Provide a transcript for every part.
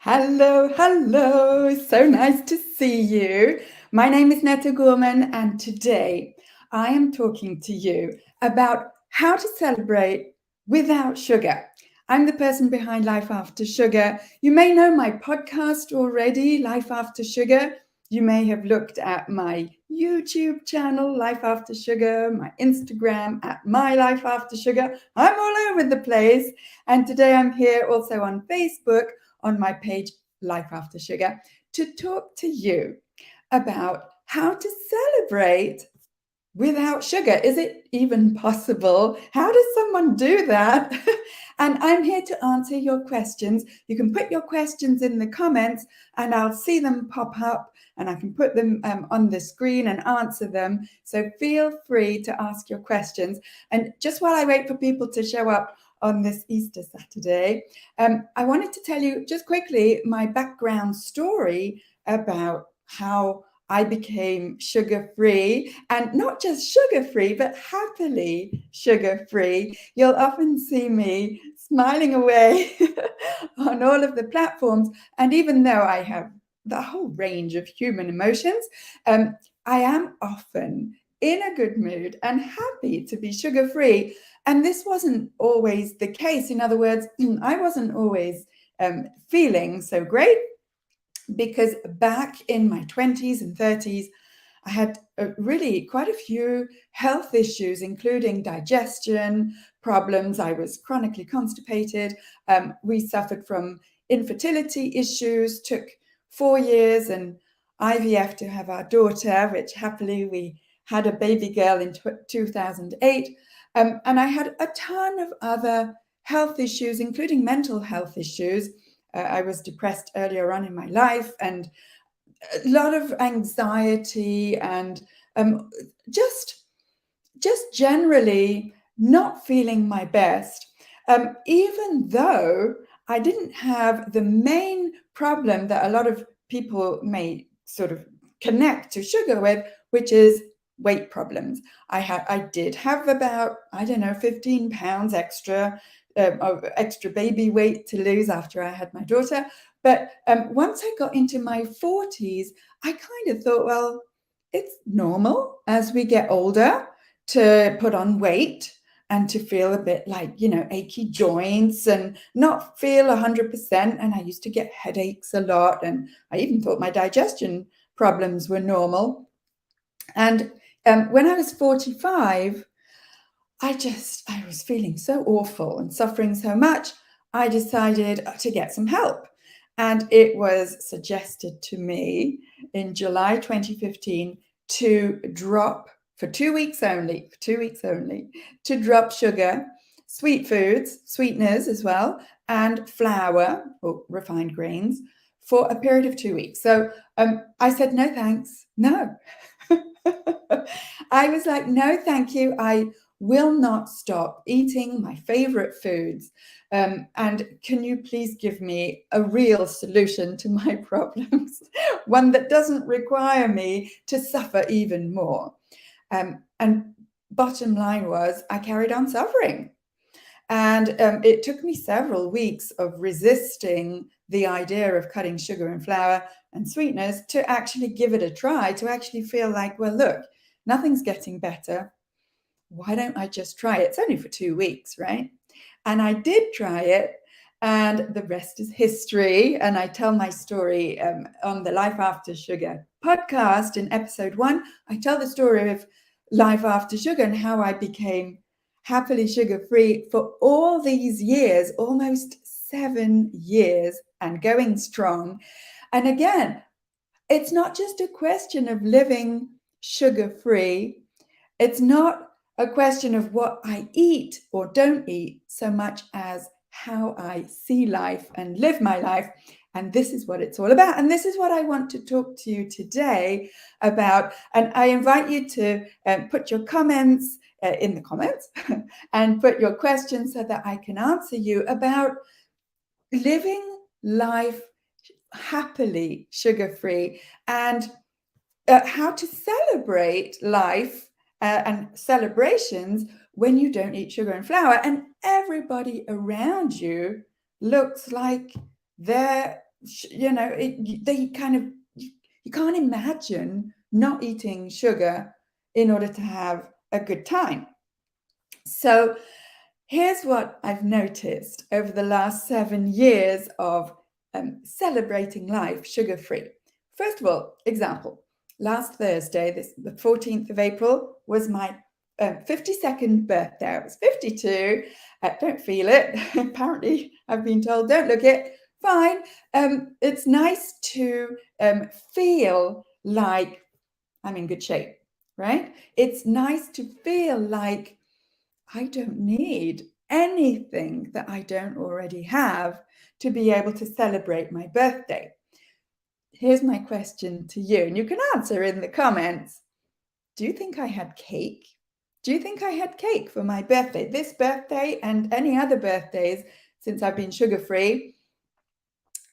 Hello, hello. So nice to see you. My name is Netta Gorman, and today I am talking to you about how to celebrate without sugar. I'm the person behind Life After Sugar. You may know my podcast already, Life After Sugar. You may have looked at my YouTube channel, Life After Sugar, my Instagram at My Life After Sugar. I'm all over the place. And today I'm here also on Facebook on my page, Life After Sugar, to talk to you about how to celebrate without sugar. Is it even possible? How does someone do that? And I'm here to answer your questions. You can put your questions in the comments and I'll see them pop up and I can put them on the screen and answer them. So feel free to ask your questions. And just while I wait for people to show up on this Easter Saturday, I wanted to tell you just quickly my background story about how I became sugar-free, and not just sugar-free, but happily sugar-free. You'll often see me smiling away on all of the platforms. And even though I have the whole range of human emotions, I am often in a good mood and happy to be sugar-free. And this wasn't always the case. In other words, I wasn't always feeling so great, because back in my 20s and 30s, I had really quite a few health issues, including digestion problems. I was chronically constipated. We suffered from infertility issues, took 4 years and IVF to have our daughter, which happily we had a baby girl in 2008. And I had a ton of other health issues, including mental health issues. I was depressed earlier on in my life, and a lot of anxiety, and just generally not feeling my best, even though I didn't have the main problem that a lot of people may sort of connect to sugar with, which is weight problems. I did have about, I don't know, 15 pounds extra of extra baby weight to lose after I had my daughter. But once I got into my 40s, I kind of thought, well, it's normal as we get older to put on weight and to feel a bit like, achy joints and not feel 100%. And I used to get headaches a lot. And I even thought my digestion problems were normal. And when I was 45, I was feeling so awful and suffering so much. I decided to get some help. And it was suggested to me in July 2015 to drop for 2 weeks only, to drop sugar, sweet foods, sweeteners as well, and flour or refined grains for a period of 2 weeks. So I said, no, thanks. No. I was like, no, thank you. I will not stop eating my favorite foods. And can you please give me a real solution to my problems? One that doesn't require me to suffer even more. And bottom line was, I carried on suffering. And it took me several weeks of resisting the idea of cutting sugar and flour and sweeteners to actually give it a try, to actually feel like, well, look, nothing's getting better. Why don't I just try it? It's only for 2 weeks, right? And I did try it, and the rest is history. And I tell my story on the Life After Sugar podcast in episode 1. I tell the story of Life After Sugar and how I became happily sugar-free for all these years, almost 7 years, and going strong. And again, it's not just a question of living sugar-free. It's not a question of what I eat or don't eat so much as how I see life and live my life. And this is what it's all about. And this is what I want to talk to you today about. And I invite you to put your comments in the comments and put your questions so that I can answer you about living life happily sugar-free, and how to celebrate life and celebrations when you don't eat sugar and flour and everybody around you looks like they're they kind of, you can't imagine not eating sugar in order to have a good time. So here's what I've noticed over the last 7 years of celebrating life sugar-free. First of all, example, last Thursday, the 14th of April, was my 52nd birthday. I was 52. I don't feel it. Apparently, I've been told, don't look it. Fine. It's nice to feel like I'm in good shape, right? It's nice to feel like I don't need anything that I don't already have to be able to celebrate my birthday. Here's my question to you, and you can answer in the comments. Do you think I had cake? Do you think I had cake for my birthday? This birthday and any other birthdays since I've been sugar-free.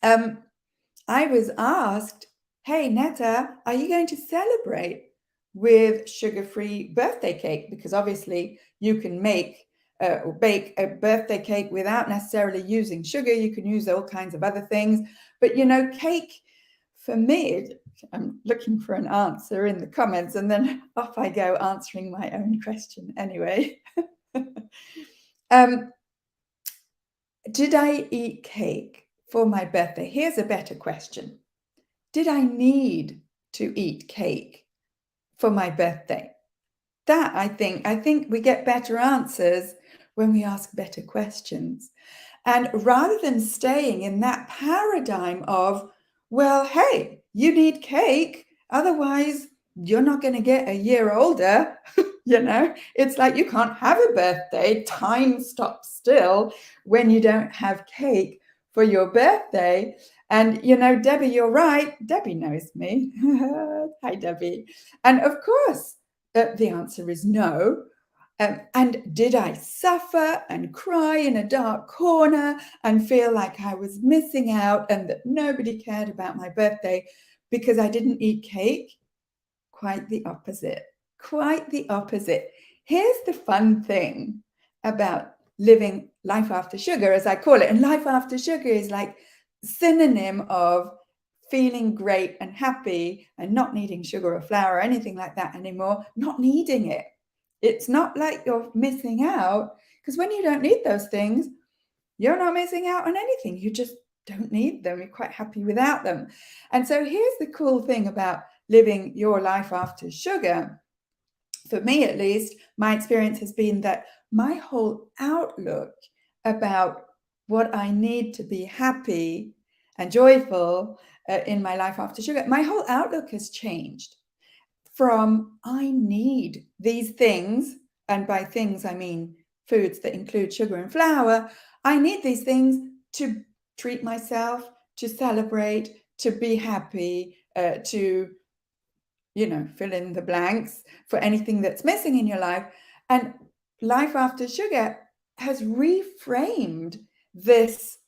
I was asked, hey, Netta, are you going to celebrate with sugar-free birthday cake? Because obviously you can make or bake a birthday cake without necessarily using sugar. You can use all kinds of other things. But, cake, for me, I'm looking for an answer in the comments, and then off I go answering my own question anyway. Did I eat cake for my birthday? Here's a better question. Did I need to eat cake for my birthday? That I think we get better answers when we ask better questions. And rather than staying in that paradigm of, well, hey, you need cake, otherwise you're not going to get a year older. It's like you can't have a birthday. Time stops still when you don't have cake for your birthday. And, Debbie, you're right. Debbie knows me. Hi, Debbie. And of course, the answer is no. And did I suffer and cry in a dark corner and feel like I was missing out and that nobody cared about my birthday because I didn't eat cake? Quite the opposite. Quite the opposite. Here's the fun thing about living life after sugar, as I call it. And life after sugar is like synonym of feeling great and happy and not needing sugar or flour or anything like that anymore, not needing it. It's not like you're missing out, because when you don't need those things, you're not missing out on anything. You just don't need them. You're quite happy without them. And so here's the cool thing about living your life after sugar. For me, at least, my experience has been that my whole outlook about what I need to be happy and joyful in my life after sugar, my whole outlook has changed from I need these things, and by things I mean foods that include sugar and flour. I need these things to treat myself, to celebrate, to be happy, to fill in the blanks for anything that's missing in your life. And life after sugar has reframed these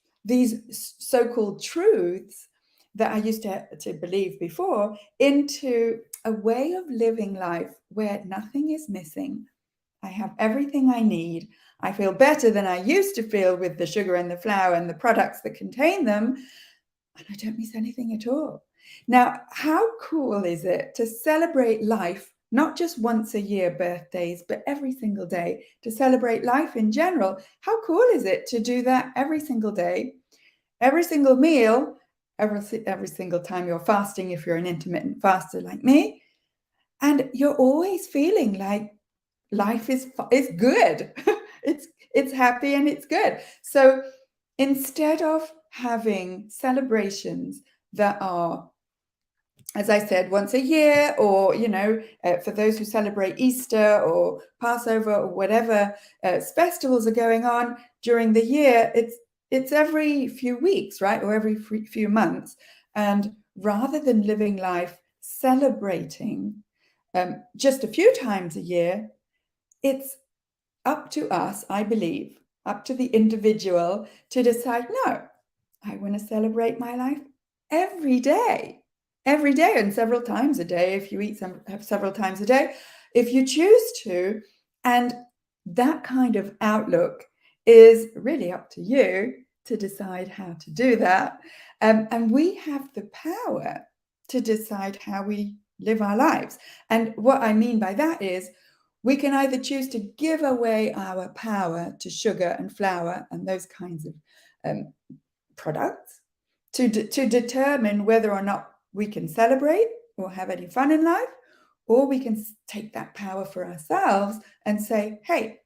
so-called truths that I used to believe before into a way of living life where nothing is missing. I have everything I need. I feel better than I used to feel with the sugar and the flour and the products that contain them. And I don't miss anything at all. Now, how cool is it to celebrate life, not just once a year birthdays, but every single day, to celebrate life in general? How cool is it to do that every single day, every single meal, every single time you're fasting, if you're an intermittent faster like me, and you're always feeling like life is good. it's happy and it's good. So instead of having celebrations that are, as I said, once a year, or for those who celebrate Easter or Passover or whatever festivals are going on during the year, it's every few weeks, right? Or every few months. And rather than living life celebrating just a few times a year, it's up to us, I believe, up to the individual to decide, no, I want to celebrate my life every day, and several times a day if you eat several times a day, if you choose to. And that kind of outlook is really up to you to decide how to do that. And we have the power to decide how we live our lives. And what I mean by that is we can either choose to give away our power to sugar and flour and those kinds of products to determine whether or not we can celebrate or have any fun in life, or we can take that power for ourselves and say, hey,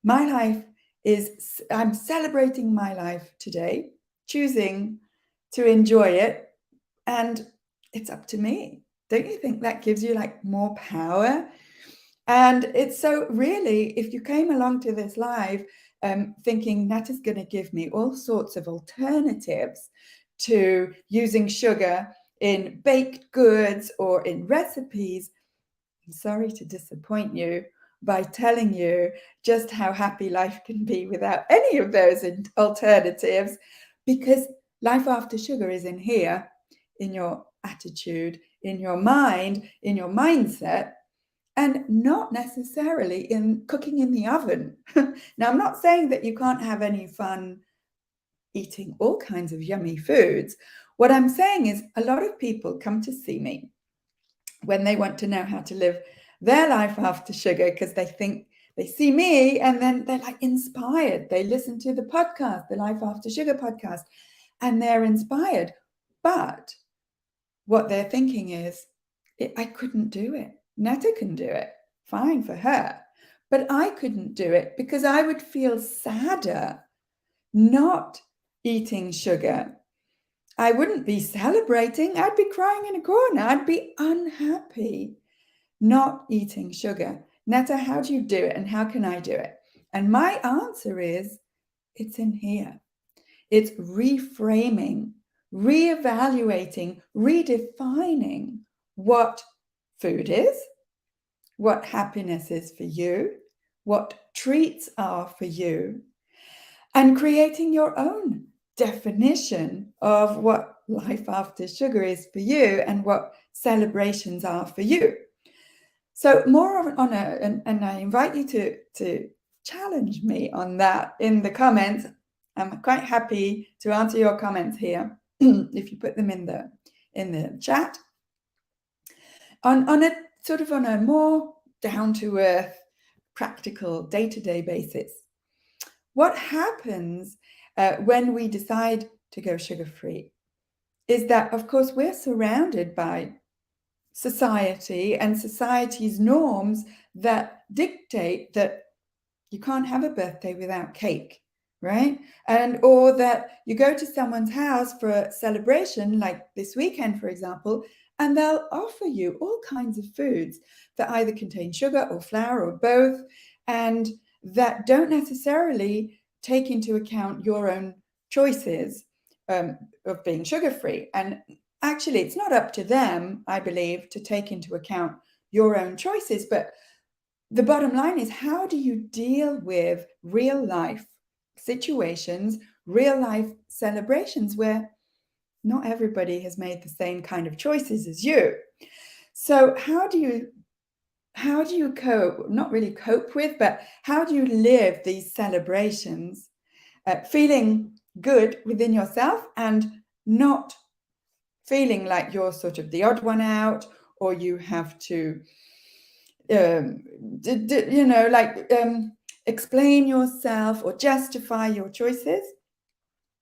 my life is, I'm celebrating my life today, choosing to enjoy it, and it's up to me. Don't you think that gives you like more power? And it's so really, if you came along to this live thinking that is going to give me all sorts of alternatives to using sugar in baked goods or in recipes, I'm sorry to disappoint you by telling you just how happy life can be without any of those alternatives, because life after sugar is in here, in your attitude, in your mind, in your mindset, and not necessarily in cooking in the oven. Now, I'm not saying that you can't have any fun eating all kinds of yummy foods. What I'm saying is a lot of people come to see me when they want to know how to live their life after sugar, because they think they see me and then they're like inspired. They listen to the podcast, the Life After Sugar podcast, and they're inspired. But what they're thinking is, I couldn't do it. Netta can do it. Fine for her. But I couldn't do it because I would feel sadder not eating sugar. I wouldn't be celebrating. I'd be crying in a corner. I'd be unhappy not eating sugar. Netta, how do you do it and how can I do it? And my answer is, it's in here. It's reframing, reevaluating, redefining what food is, what happiness is for you, what treats are for you, and creating your own definition of what life after sugar is for you and what celebrations are for you. So more on and I invite you to challenge me on that in the comments. I'm quite happy to answer your comments here if you put them in the chat. On a sort of on a more down-to-earth, practical, day-to-day basis, what happens when we decide to go sugar-free is that, of course, we're surrounded by society and society's norms that dictate that you can't have a birthday without cake, right? And or that you go to someone's house for a celebration, like this weekend, for example, and they'll offer you all kinds of foods that either contain sugar or flour or both, and that don't necessarily take into account your own choices of being sugar-free. And actually, it's not up to them, I believe, to take into account your own choices. But the bottom line is, how do you deal with real life situations, real life celebrations where not everybody has made the same kind of choices as you? So how do you cope, not really cope with, but how do you live these celebrations feeling good within yourself and not feeling like you're sort of the odd one out, or you have to, explain yourself or justify your choices,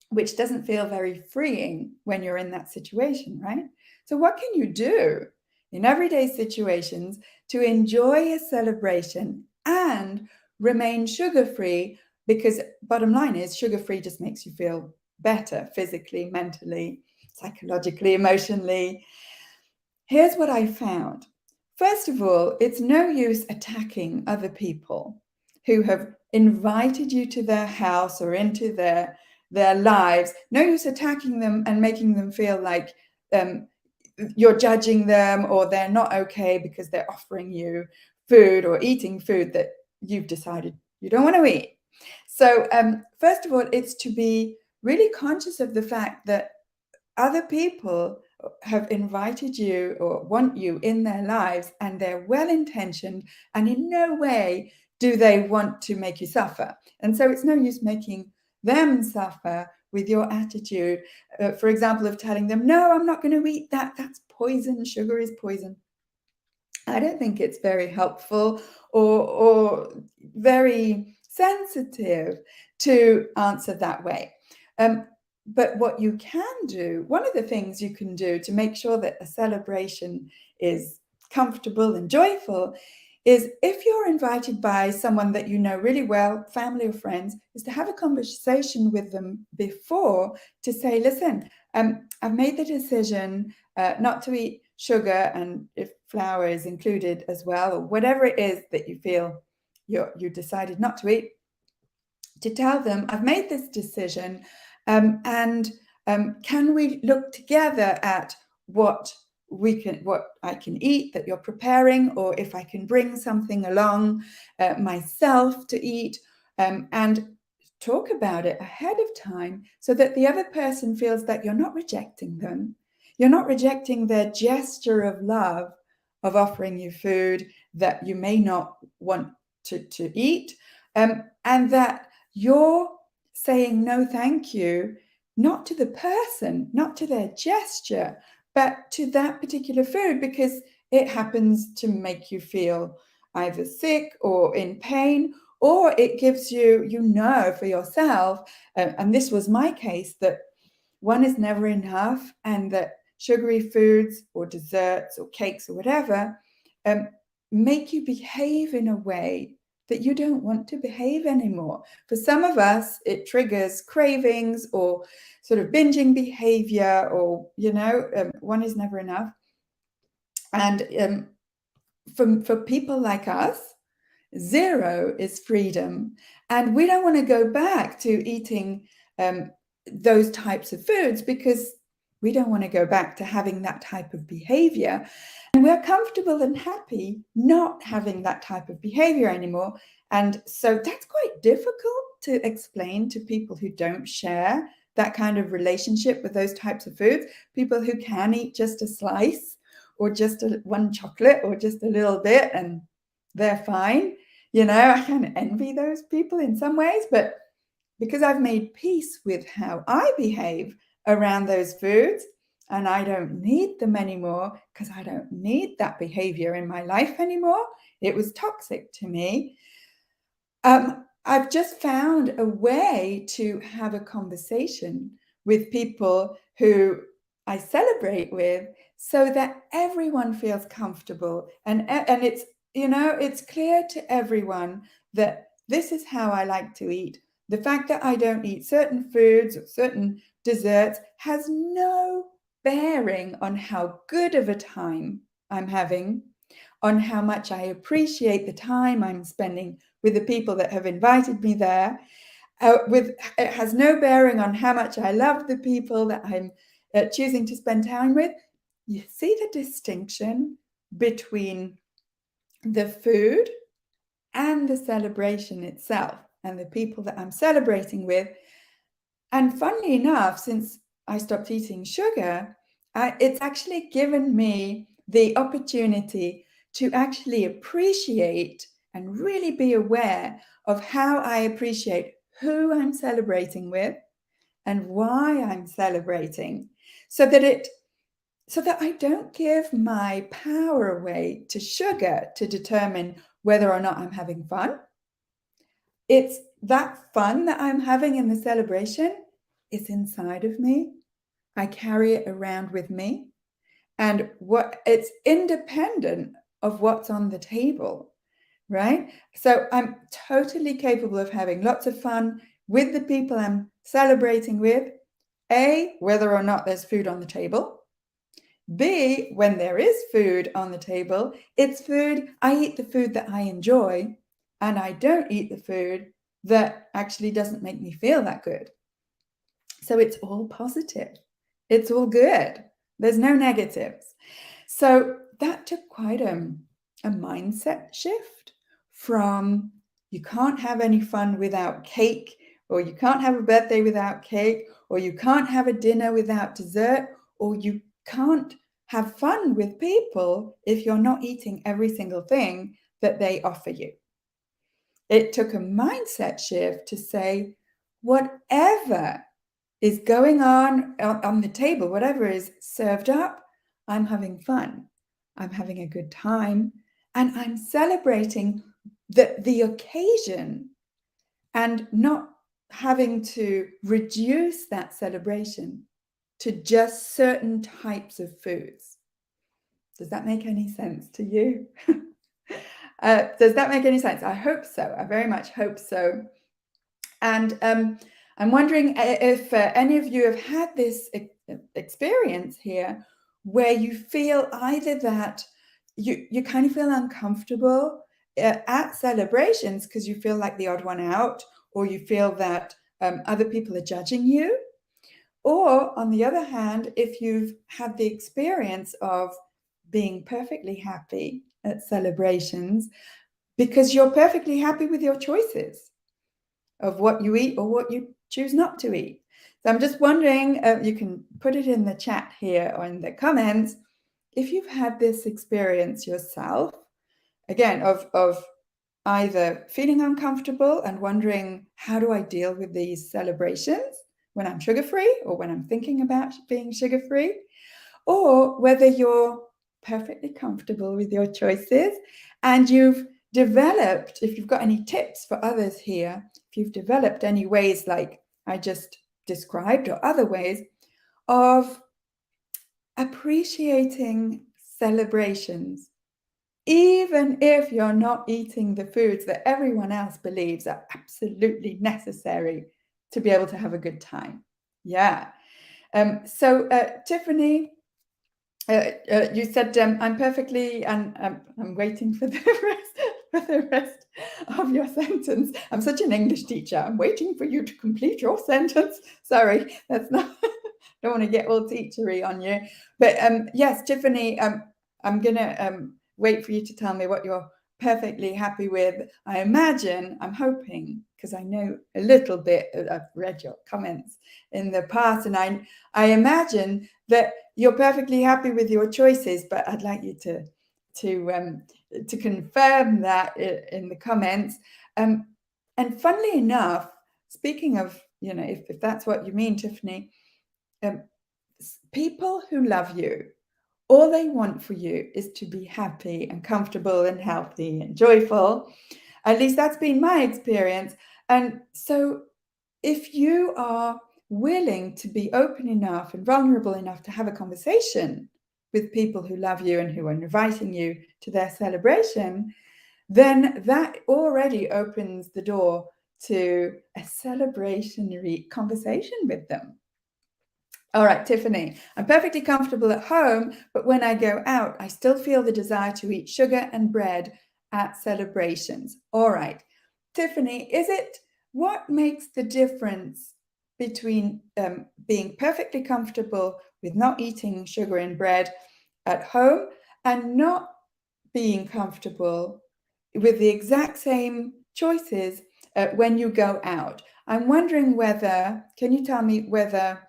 which doesn't feel very freeing when you're in that situation, right? So what can you do in everyday situations to enjoy a celebration and remain sugar-free? Because bottom line is, sugar-free just makes you feel better physically, mentally, psychologically, emotionally. Here's what I found. First of all, it's no use attacking other people who have invited you to their house or into their lives. No use attacking them and making them feel like you're judging them or they're not okay because they're offering you food or eating food that you've decided you don't want to eat. So first of all, it's to be really conscious of the fact that other people have invited you or want you in their lives, and they're well-intentioned, and in no way do they want to make you suffer. And so it's no use making them suffer with your attitude, for example, of telling them, no, I'm not going to eat that. That's poison. Sugar is poison. I don't think it's very helpful or very sensitive to answer that way. But what you can do, one of the things you can do to make sure that a celebration is comfortable and joyful, is if you're invited by someone that you know really well, family or friends, is to have a conversation with them before to say, listen, I've made the decision not to eat sugar, and if flour is included as well, or whatever it is that you feel you decided not to eat, to tell them, I've made this decision, and can we look together at what I can eat that you're preparing, or if I can bring something along myself to eat, and talk about it ahead of time so that the other person feels that you're not rejecting them. You're not rejecting their gesture of love of offering you food that you may not want to eat, and that you're saying no thank you, not to the person, not to their gesture, but to that particular food, because it happens to make you feel either sick or in pain, or it gives you, for yourself, and this was my case, that one is never enough, and that sugary foods or desserts or cakes or whatever make you behave in a way that you don't want to behave anymore. For some of us, it triggers cravings or sort of binging behavior, or, one is never enough. And for people like us, 0 is freedom. And we don't want to go back to eating those types of foods, because we don't want to go back to having that type of behavior. And we're comfortable and happy not having that type of behavior anymore. And so that's quite difficult to explain to people who don't share that kind of relationship with those types of foods. People who can eat just a slice or just one chocolate or just a little bit and they're fine. I kind of envy those people in some ways, but because I've made peace with how I behave around those foods, and I don't need them anymore because I don't need that behavior in my life anymore. It was toxic to me. I've just found a way to have a conversation with people who I celebrate with, so that everyone feels comfortable, and it's it's clear to everyone that this is how I like to eat. The fact that I don't eat certain foods or certain desserts has no bearing on how good of a time I'm having, on how much I appreciate the time I'm spending with the people that have invited me there. It has no bearing on how much I love the people that I'm choosing to spend time with. You see the distinction between the food and the celebration itself, and the people that I'm celebrating with. And funnily enough, since I stopped eating sugar, it's actually given me the opportunity to actually appreciate and really be aware of how I appreciate who I'm celebrating with and why I'm celebrating, so that I don't give my power away to sugar to determine whether or not I'm having fun. It's that fun that I'm having in the celebration is inside of me. I carry it around with me, and it's independent of what's on the table, right? So I'm totally capable of having lots of fun with the people I'm celebrating with. A, whether or not there's food on the table. B, when there is food on the table, it's food, I eat the food that I enjoy, and I don't eat the food that actually doesn't make me feel that good. So it's all positive. It's all good. There's no negatives. So that took quite a mindset shift from you can't have any fun without cake, or you can't have a birthday without cake, or you can't have a dinner without dessert, or you can't have fun with people if you're not eating every single thing that they offer you. It took a mindset shift to say, whatever is going on the table, whatever is served up, I'm having fun. I'm having a good time, and I'm celebrating the occasion and not having to reduce that celebration to just certain types of foods. Does that make any sense to you? Does that make any sense? I hope so. I very much hope so. And I'm wondering if any of you have had this experience here where you feel either that you kind of feel uncomfortable at celebrations because you feel like the odd one out, or you feel that other people are judging you. Or on the other hand, if you've had the experience of being perfectly happy at celebrations because you're perfectly happy with your choices of what you eat or what you choose not to eat. So I'm just wondering, you can put it in the chat here or in the comments, if you've had this experience yourself, again, of either feeling uncomfortable and wondering, how do I deal with these celebrations when I'm sugar-free or when I'm thinking about being sugar-free, or whether you're perfectly comfortable with your choices and you've developed, if you've got any tips for others here, if you've developed any ways like I just described or other ways of appreciating celebrations, even if you're not eating the foods that everyone else believes are absolutely necessary to be able to have a good time. Yeah. So Tiffany, you said I'm perfectly, and I'm waiting for the rest of your sentence. I'm such an English teacher. I'm waiting for you to complete your sentence. Sorry, that's not. Don't want to get all teachery on you. But yes, Tiffany, I'm gonna wait for you to tell me what you're perfectly happy with. I imagine, I'm hoping, because I know a little bit. I've read your comments in the past, and I imagine that you're perfectly happy with your choices, but I'd like you to confirm that in the comments. And funnily enough, speaking of, if that's what you mean, Tiffany, people who love you, all they want for you is to be happy and comfortable and healthy and joyful. At least that's been my experience. And so if you are willing to be open enough and vulnerable enough to have a conversation with people who love you and who are inviting you to their celebration, then that already opens the door to a celebratory conversation with them. All right, Tiffany, I'm perfectly comfortable at home, but when I go out, I still feel the desire to eat sugar and bread at celebrations. All right, Tiffany, what makes the difference between being perfectly comfortable with not eating sugar and bread at home and not being comfortable with the exact same choices when you go out? I'm wondering can you tell me whether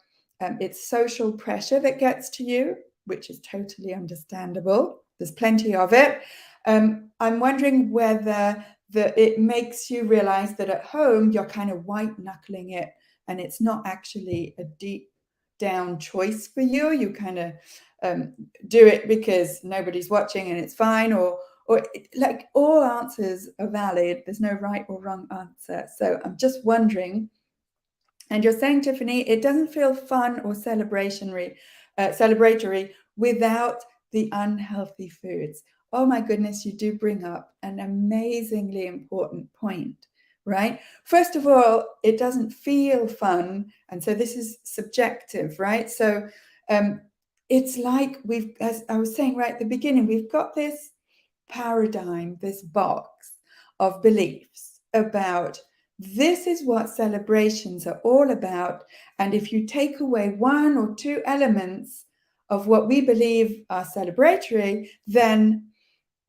it's social pressure that gets to you, which is totally understandable. There's plenty of it. I'm wondering whether it makes you realize that at home you're kind of white knuckling it and it's not actually a deep down choice for you. You kind of do it because nobody's watching and it's fine, or like all answers are valid. There's no right or wrong answer. So I'm just wondering. And you're saying, Tiffany, it doesn't feel fun or celebratory without the unhealthy foods. Oh my goodness, you do bring up an amazingly important point, right? First of all, it doesn't feel fun. And so this is subjective, right? So it's like as I was saying right at the beginning, we've got this paradigm, this box of beliefs about this is what celebrations are all about. And if you take away one or two elements of what we believe are celebratory, then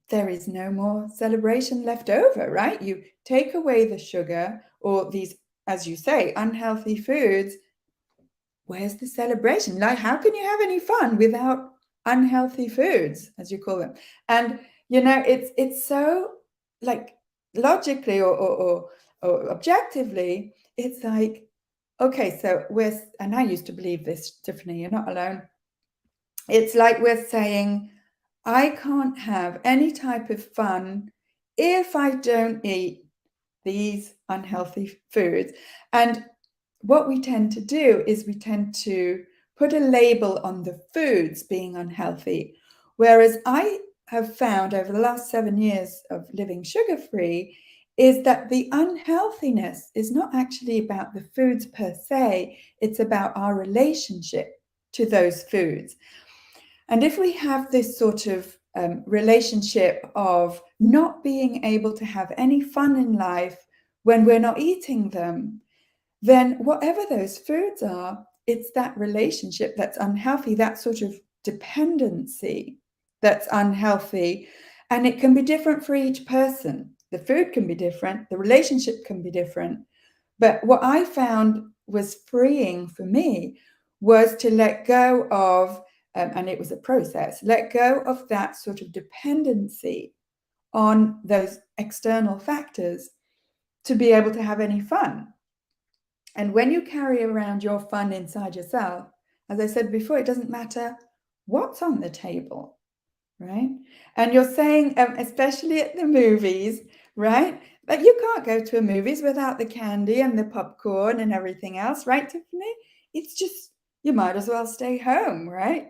there is no more celebration left over, right? You take away the sugar or these, as you say, unhealthy foods. Where's the celebration? Like, how can you have any fun without unhealthy foods, as you call them? And, it's so, like, logically or objectively, it's like okay, so and I used to believe this, Tiffany, you're not alone. It's like we're saying, I can't have any type of fun if I don't eat these unhealthy foods. And what we tend to do is we tend to put a label on the foods being unhealthy. Whereas I have found over the last 7 years of living sugar-free is that the unhealthiness is not actually about the foods per se, it's about our relationship to those foods. And if we have this sort of relationship of not being able to have any fun in life when we're not eating them, then whatever those foods are, it's that relationship that's unhealthy, that sort of dependency that's unhealthy. And it can be different for each person. The food can be different, the relationship can be different. But what I found was freeing for me was to let go of, and it was a process, let go of that sort of dependency on those external factors to be able to have any fun. And when you carry around your fun inside yourself, as I said before, it doesn't matter what's on the table, right? And you're saying, especially at the movies, right? But you can't go to a movies without the candy and the popcorn and everything else, right, Tiffany? It's just, you might as well stay home, right?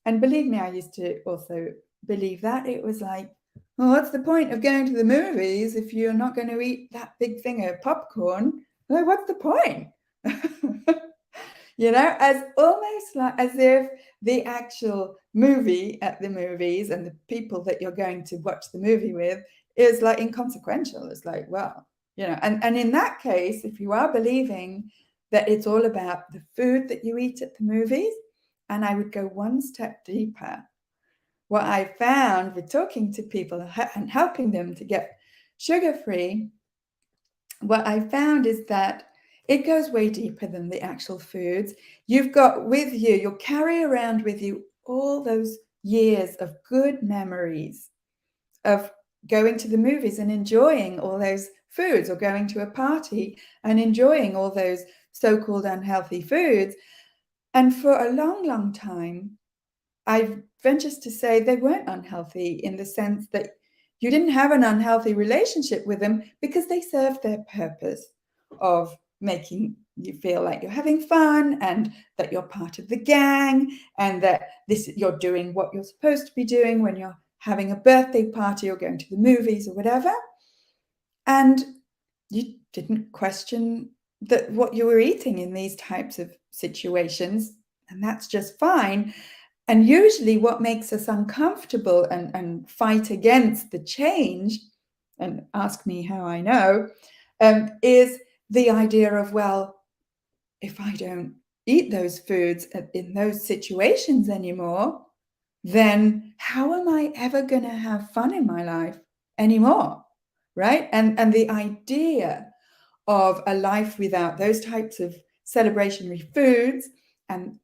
And believe me, I used to also believe that. It was like, well, what's the point of going to the movies if you're not going to eat that big thing of popcorn? Like, what's the point? As almost like as if the actual movie at the movies and the people that you're going to watch the movie with is like inconsequential. It's like, well, and in that case, if you are believing that it's all about the food that you eat at the movies, and I would go one step deeper. What I found with talking to people and helping them to get sugar-free, what I found is that it goes way deeper than the actual foods. You've got with you, you'll carry around with you all those years of good memories of going to the movies and enjoying all those foods, or going to a party and enjoying all those so-called unhealthy foods. And for a long, long time, I venture to say they weren't unhealthy in the sense that you didn't have an unhealthy relationship with them because they served their purpose of making you feel like you're having fun and that you're part of the gang and that you're doing what you're supposed to be doing when you're having a birthday party or going to the movies or whatever. And you didn't question what you were eating in these types of situations, and that's just fine. And usually what makes us uncomfortable and fight against the change, and ask me how I know, is the idea of, well, if I don't eat those foods in those situations anymore, then how am I ever going to have fun in my life anymore, right? And the idea of a life without those types of celebratory foods and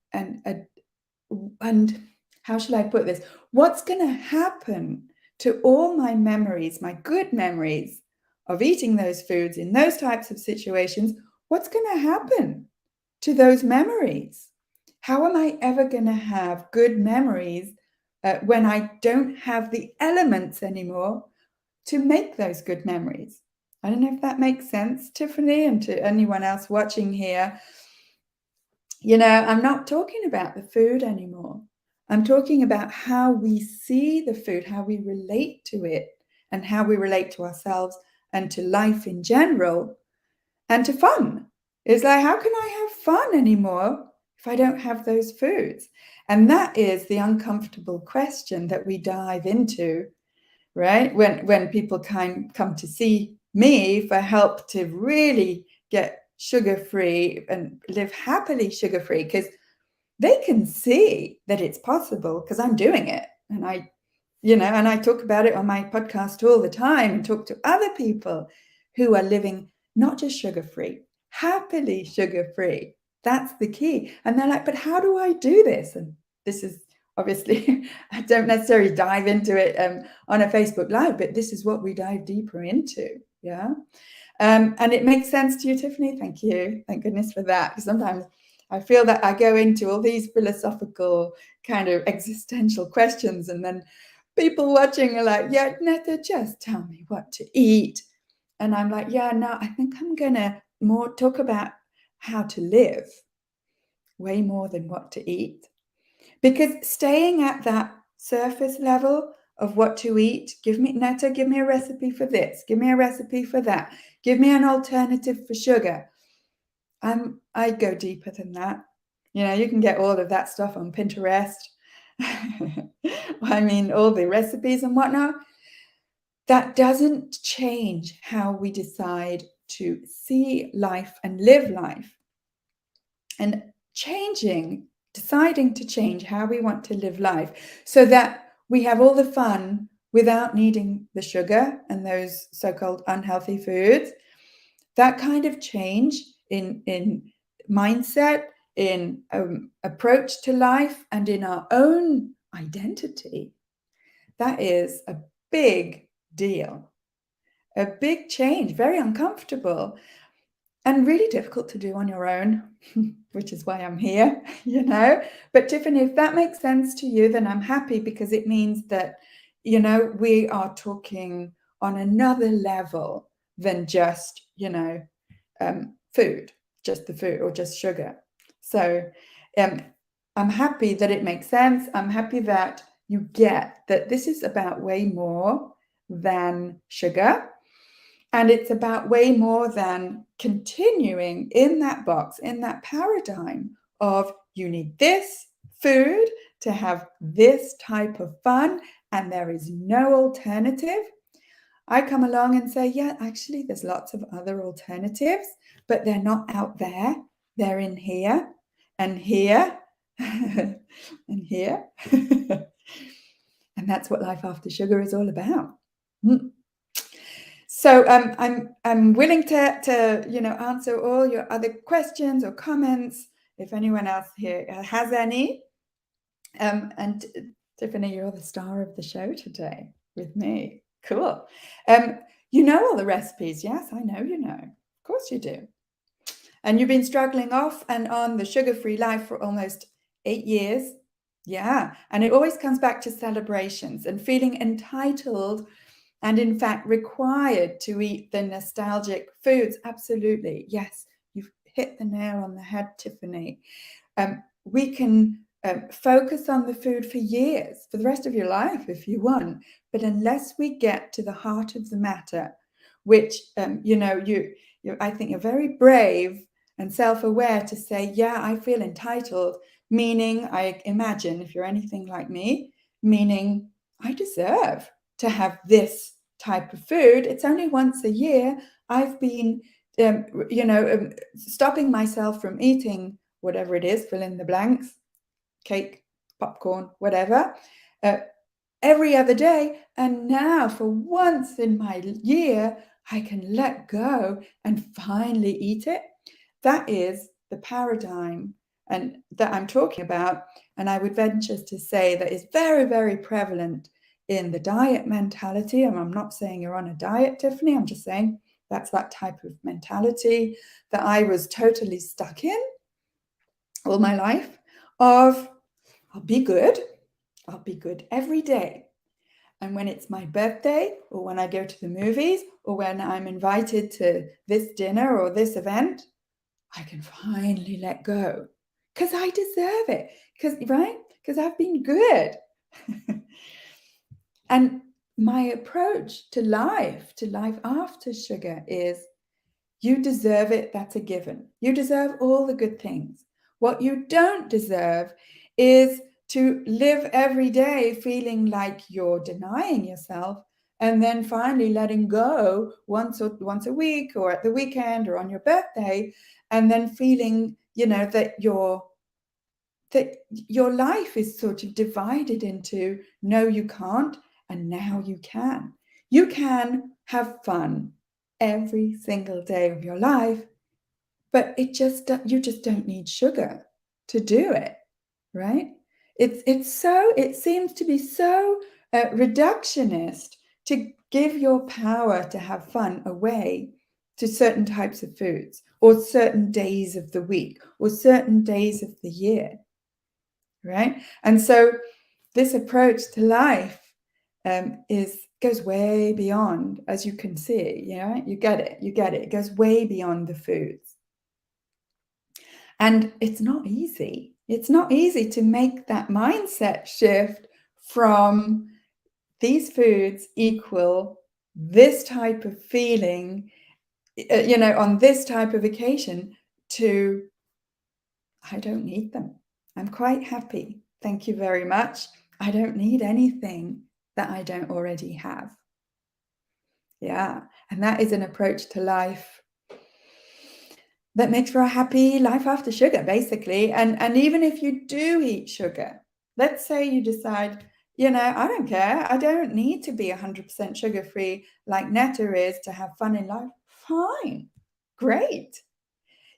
how shall I put this? What's going to happen to all my memories, my good memories of eating those foods in those types of situations? What's going to happen to those memories? How am I ever going to have good memories when I don't have the elements anymore to make those good memories? I don't know if that makes sense, Tiffany, and to anyone else watching here. I'm not talking about the food anymore. I'm talking about how we see the food, how we relate to it, and how we relate to ourselves and to life in general and to fun. It's like, how can I have fun anymore if I don't have those foods? And that is the uncomfortable question that we dive into, right? When people come to see me for help to really get sugar-free and live happily sugar-free, because they can see that it's possible because I'm doing it. And I talk about it on my podcast all the time and talk to other people who are living not just sugar-free, happily sugar-free. That's the key. And they're like, but how do I do this? And this is obviously, I don't necessarily dive into it on a Facebook Live, but this is what we dive deeper into. Yeah. And it makes sense to you, Tiffany. Thank you. Thank goodness for that. Because sometimes I feel that I go into all these philosophical kind of existential questions, and then people watching are like, yeah, Netta, just tell me what to eat. And I'm like, yeah, no, I think I'm going to more talk about how to live way more than what to eat. Because staying at that surface level of what to eat, give me, Netta, give me a recipe for this, give me a recipe for that, give me an alternative for sugar. I go deeper than that. You know, you can get all of that stuff on Pinterest. I mean, all the recipes and whatnot. That doesn't change how we decide to see life and live life. And deciding to change how we want to live life so that we have all the fun without needing the sugar and those so-called unhealthy foods, that kind of change in mindset, in approach to life, and in our own identity, that is a big deal, a big change, very uncomfortable and really difficult to do on your own, which is why I'm here, you know. But Tiffany, if that makes sense to you, then I'm happy, because it means that, you know, we are talking on another level than just, you know, food, just the food or just sugar. So I'm happy that it makes sense. I'm happy that you get that this is about way more than sugar. And it's about way more than continuing in that box, in that paradigm of you need this food to have this type of fun, and there is no alternative. I come along and say, yeah, actually, there's lots of other alternatives, but they're not out there. They're in here and here and here. And that's what life after sugar is all about. So I'm willing to you know, answer all your other questions or comments if anyone else here has any. And Tiffany, you're the star of the show today with me. Cool. You know all the recipes, yes? I know you know. Of course you do. And you've been struggling off and on the sugar-free life for almost 8 years. Yeah. And it always comes back to celebrations and feeling entitled and in fact required to eat the nostalgic foods. Absolutely. Yes, you've hit the nail on the head, Tiffany. We can focus on the food for years, for the rest of your life if you want, but unless we get to the heart of the matter, which you know, I think you're very brave and self-aware to say, yeah, I feel entitled, meaning, I imagine, if you're anything like me, meaning I deserve to have this type of food. It's only once a year. I've been, you know, stopping myself from eating whatever it is, fill in the blanks, cake, popcorn, whatever, every other day. And now for once in my year, I can let go and finally eat it. That is the paradigm and that I'm talking about. And I would venture to say that is very, very prevalent in the diet mentality. And I'm not saying you're on a diet, Tiffany. I'm just saying that's that type of mentality that I was totally stuck in all my life of I'll be good every day. And when it's my birthday, or when I go to the movies, or when I'm invited to this dinner or this event, I can finally let go because I deserve it. Because I've been good. And my approach to life after sugar is you deserve it. That's a given. You deserve all the good things. What you don't deserve is to live every day feeling like you're denying yourself and then finally letting go once a week or at the weekend or on your birthday, and then feeling, you know, that your life is sort of divided into no, you can't, and now you can. You can have fun every single day of your life, but you just don't need sugar to do it, right? It seems to be so reductionist to give your power to have fun away to certain types of foods, or certain days of the week, or certain days of the year, right? And so this approach to life goes way beyond, as you can see. You get it. It goes way beyond the foods. And it's not easy. It's not easy to make that mindset shift from these foods equal this type of feeling, on this type of occasion, to I don't need them. I'm quite happy. Thank you very much. I don't need anything that I don't already have. Yeah. And that is an approach to life that makes for a happy life after sugar, basically. And even if you do eat sugar, let's say you decide, I don't care. I don't need to be 100% sugar-free like Netta is to have fun in life. Fine. Great.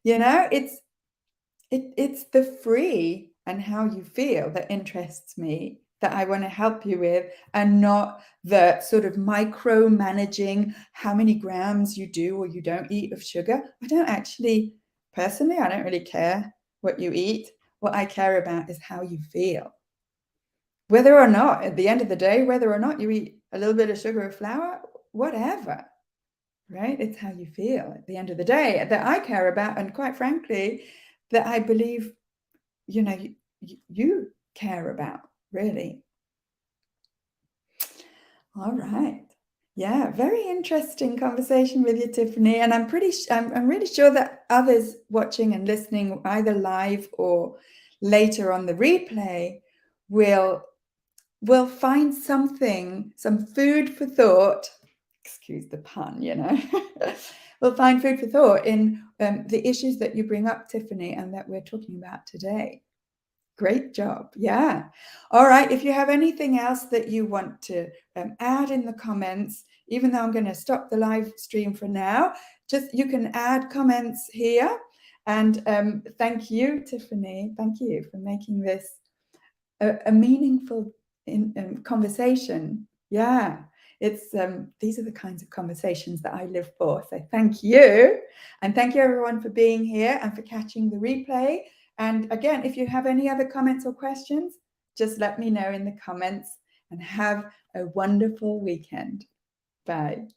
It's the free and how you feel that interests me, that I want to help you with, and not the sort of micromanaging how many grams you do or you don't eat of sugar. Personally, I don't really care what you eat. What I care about is how you feel. Whether or not, at the end of the day, whether or not you eat a little bit of sugar or flour, whatever, right? It's how you feel at the end of the day that I care about. And quite frankly, that I believe, you care about, really. All right. Yeah, very interesting conversation with you, Tiffany. And I'm really sure that others watching and listening, either live or later on the replay, will find some food for thought. Excuse the pun, We'll find food for thought in the issues that you bring up, Tiffany, and that we're talking about today. Great job. Yeah. All right. If you have anything else that you want to add in the comments, even though I'm going to stop the live stream for now, you can add comments here. And thank you, Tiffany. Thank you for making this a meaningful conversation. Yeah. These are the kinds of conversations that I live for. So thank you. And thank you, everyone, for being here and for catching the replay. And again, if you have any other comments or questions, just let me know in the comments, and have a wonderful weekend. Bye.